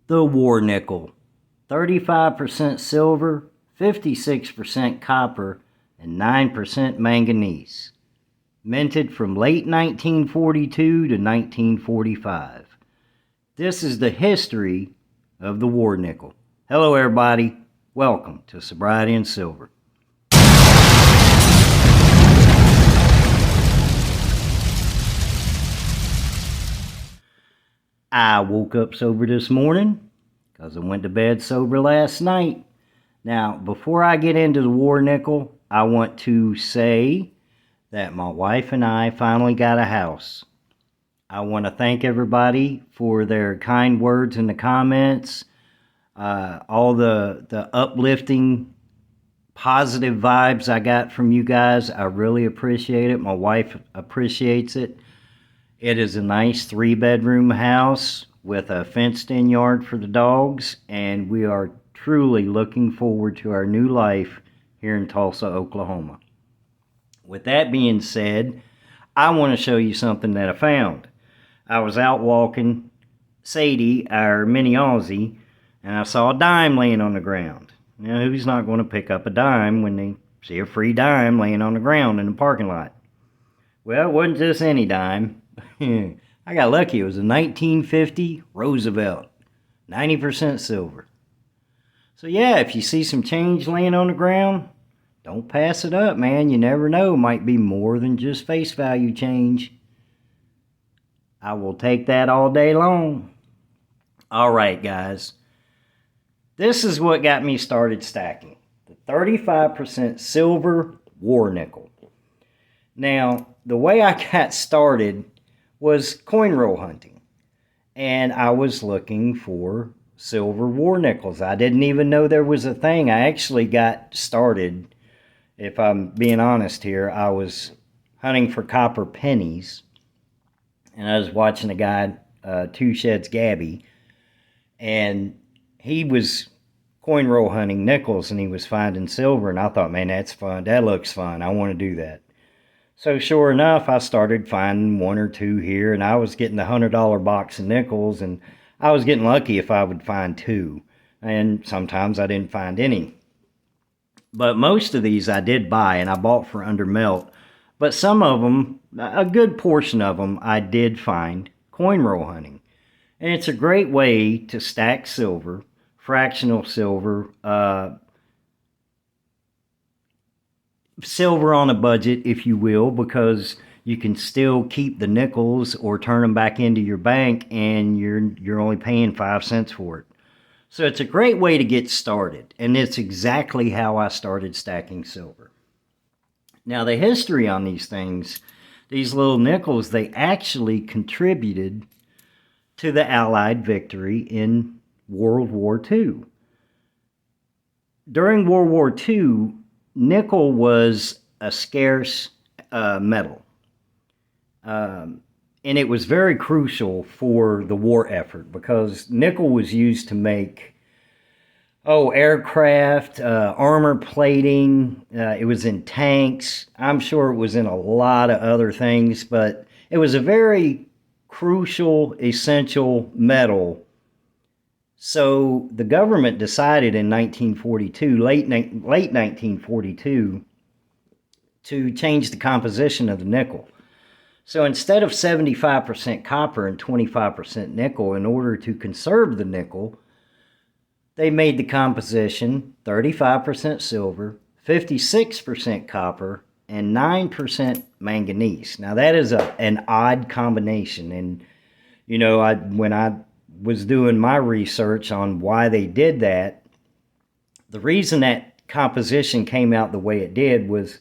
The War Nickel, 35% silver, 56% copper, and 9% manganese. Minted from late 1942 to 1945. This is the history of the War Nickel. Hello everybody, welcome to Sobriety and Silver. I woke up sober this morning because I went to bed sober last night. Now, before I get into the War Nickel, I want to say that my wife and I finally got a house. I want to thank everybody for their kind words in the comments, all the uplifting, positive vibes I got from you guys. I really appreciate it. My wife appreciates it. It is a nice 3-bedroom house with a fenced-in yard for the dogs, and we are truly looking forward to our new life here in Tulsa, Oklahoma. With that being said, I want to show you something that I found. I was out walking Sadie, our mini Aussie, and I saw a dime laying on the ground. Now, who's not going to pick up a dime when they see a free dime laying on the ground in the parking lot? Well, it wasn't just any dime. I got lucky. It was a 1950 Roosevelt, 90% silver. So yeah, if you see some change laying on the ground, don't pass it up, man. You never know. It might be more than just face value change. I will take that all day long. All right, guys. This is what got me started stacking. The 35% silver War Nickel. Now, the way I got started was coin roll hunting, and I was looking for silver War Nickels. I didn't even know there was a thing. I actually got started, if I'm being honest here, I was hunting for copper pennies, and I was watching a guy, Two Sheds Gabby, and he was coin roll hunting nickels, and he was finding silver, and I thought, man, that's fun. That looks fun. I want to do that. So sure enough, I started finding one or two here, and I was getting the $100 box of nickels, and I was getting lucky if I would find two, and sometimes I didn't find any. But most of these I did buy, and I bought for under melt, but some of them, a good portion of them, I did find coin roll hunting. And it's a great way to stack silver, fractional silver, silver on a budget, if you will, because you can still keep the nickels or turn them back into your bank, and you're only paying 5 cents for it. So it's a great way to get started, and it's exactly how I started stacking silver. Now, the history on these things, these little nickels, they actually contributed to the Allied victory in World War II. During World War II, nickel was a scarce metal, and it was very crucial for the war effort because nickel was used to make aircraft, armor plating. It was in tanks. I'm sure it was in a lot of other things, but it was a very crucial, essential metal. So the government decided in 1942, late 1942, to change the composition of the nickel. So instead of 75% copper and 25% nickel, in order to conserve the nickel, they made the composition 35% silver, 56% copper, and 9% manganese. Now that is an odd combination, and you know, when I was doing my research on why they did that, the reason that composition came out the way it did was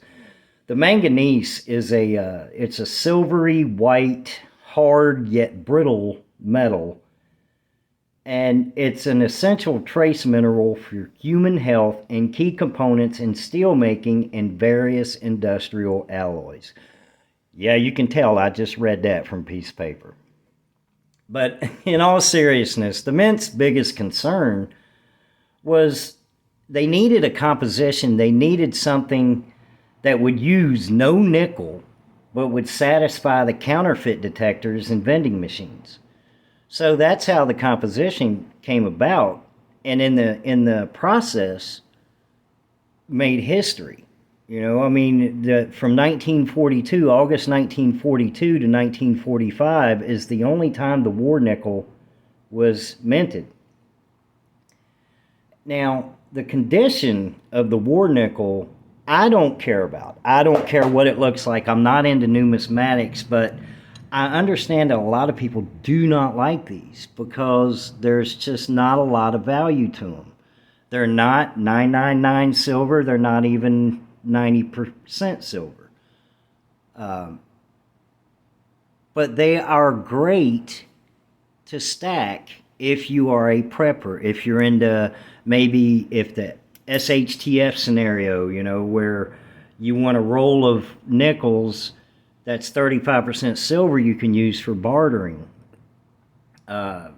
the manganese is it's a silvery white, hard yet brittle metal, and it's an essential trace mineral for human health and key components in steel making and various industrial alloys. Yeah, you can tell I just read that from a piece of paper. But in all seriousness, the Mint's biggest concern was they needed a composition. They needed something that would use no nickel, but would satisfy the counterfeit detectors in vending machines. So that's how the composition came about, and in the process made history. I mean, from 1942, August 1942 to 1945 is the only time the war nickel was minted. Now, the condition of the war nickel, I don't care about. I don't care what it looks like. I'm not into numismatics, but I understand that a lot of people do not like these because there's just not a lot of value to them. They're not 999 silver. They're not even 90% silver. But they are great to stack if you are a prepper, if you're into maybe if the SHTF scenario, where you want a roll of nickels that's 35% silver you can use for bartering.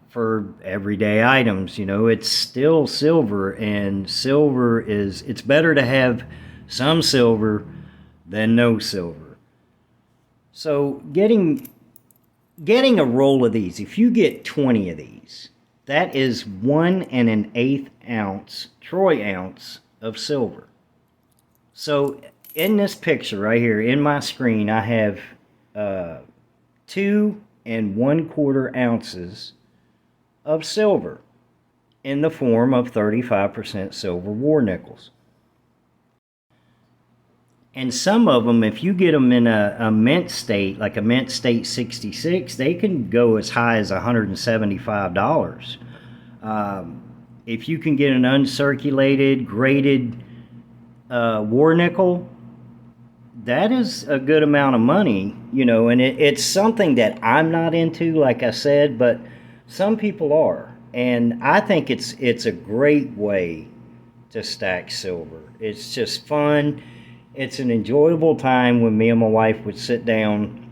For everyday items, it's still silver, and silver it's better to have some silver than no silver. So getting a roll of these, if you get 20 of these, that is 1 1/8 ounce, troy ounce of silver. So in this picture right here, in my screen, I have 2 1/4 ounces of silver in the form of 35% silver war nickels. And some of them, if you get them in a mint state, like a mint state 66, they can go as high as $175. If you can get an uncirculated, graded war nickel, that is a good amount of money, and it's something that I'm not into, like I said, but some people are. And I think it's a great way to stack silver. It's just fun. It's an enjoyable time when me and my wife would sit down.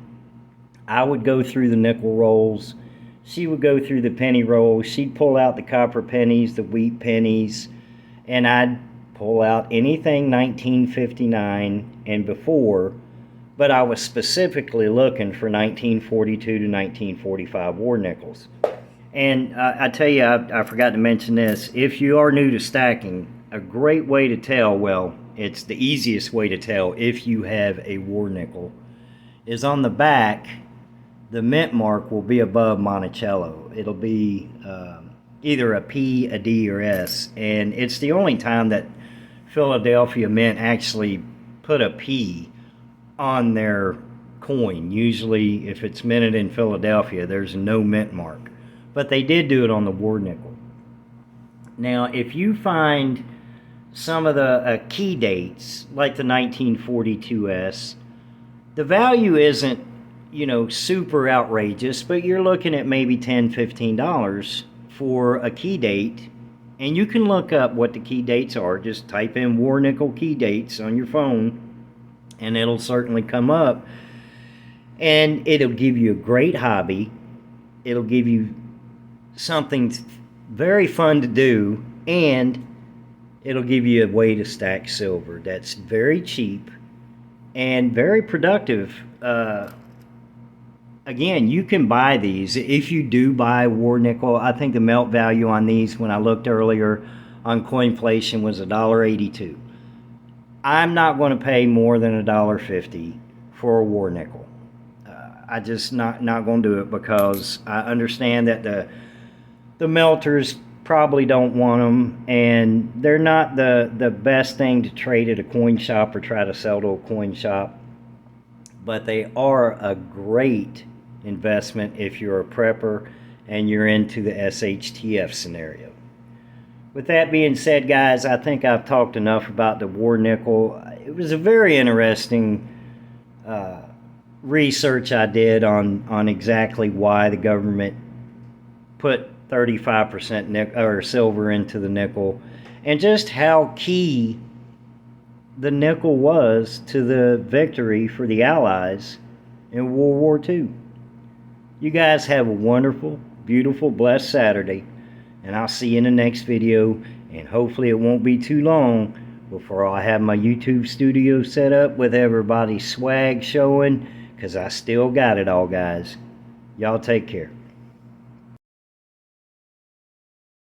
I would go through the nickel rolls. She would go through the penny rolls. She'd pull out the copper pennies, the wheat pennies, and I'd pull out anything 1959 and before, but I was specifically looking for 1942 to 1945 war nickels. And I tell you, I forgot to mention this. If you are new to stacking, a great way to tell, well, it's the easiest way to tell if you have a war nickel, is on the back, the mint mark will be above Monticello. It'll be either a P, a D, or S. And it's the only time that Philadelphia Mint actually put a P on their coin. Usually, if it's minted in Philadelphia, there's no mint mark. But they did do it on the war nickel. Now, if you find some of the key dates, like the 1942S, the value isn't, super outrageous, but you're looking at maybe $10, $15 for a key date. And you can look up what the key dates are. Just type in war nickel key dates on your phone, and it'll certainly come up. And it'll give you a great hobby. It'll give you something very fun to do, and it'll give you a way to stack silver that's very cheap and very productive. Again, you can buy these. If you do buy war nickel, I think the melt value on these, when I looked earlier on Coinflation, was $1.82. I'm not going to pay more than $1.50 for a war nickel. I just not going to do it, because I understand that the melters probably don't want them, and they're not the best thing to trade at a coin shop or try to sell to a coin shop, but they are a great investment if you're a prepper and you're into the SHTF scenario. With that being said, guys, I think I've talked enough about the war nickel. It was a very interesting research I did on exactly why the government put 35% silver into the nickel, and just how key the nickel was to the victory for the Allies in World War II. You guys have a wonderful, beautiful, blessed Saturday, and I'll see you in the next video, and hopefully it won't be too long before I have my YouTube studio set up with everybody's swag showing, because I still got it all, guys. Y'all take care.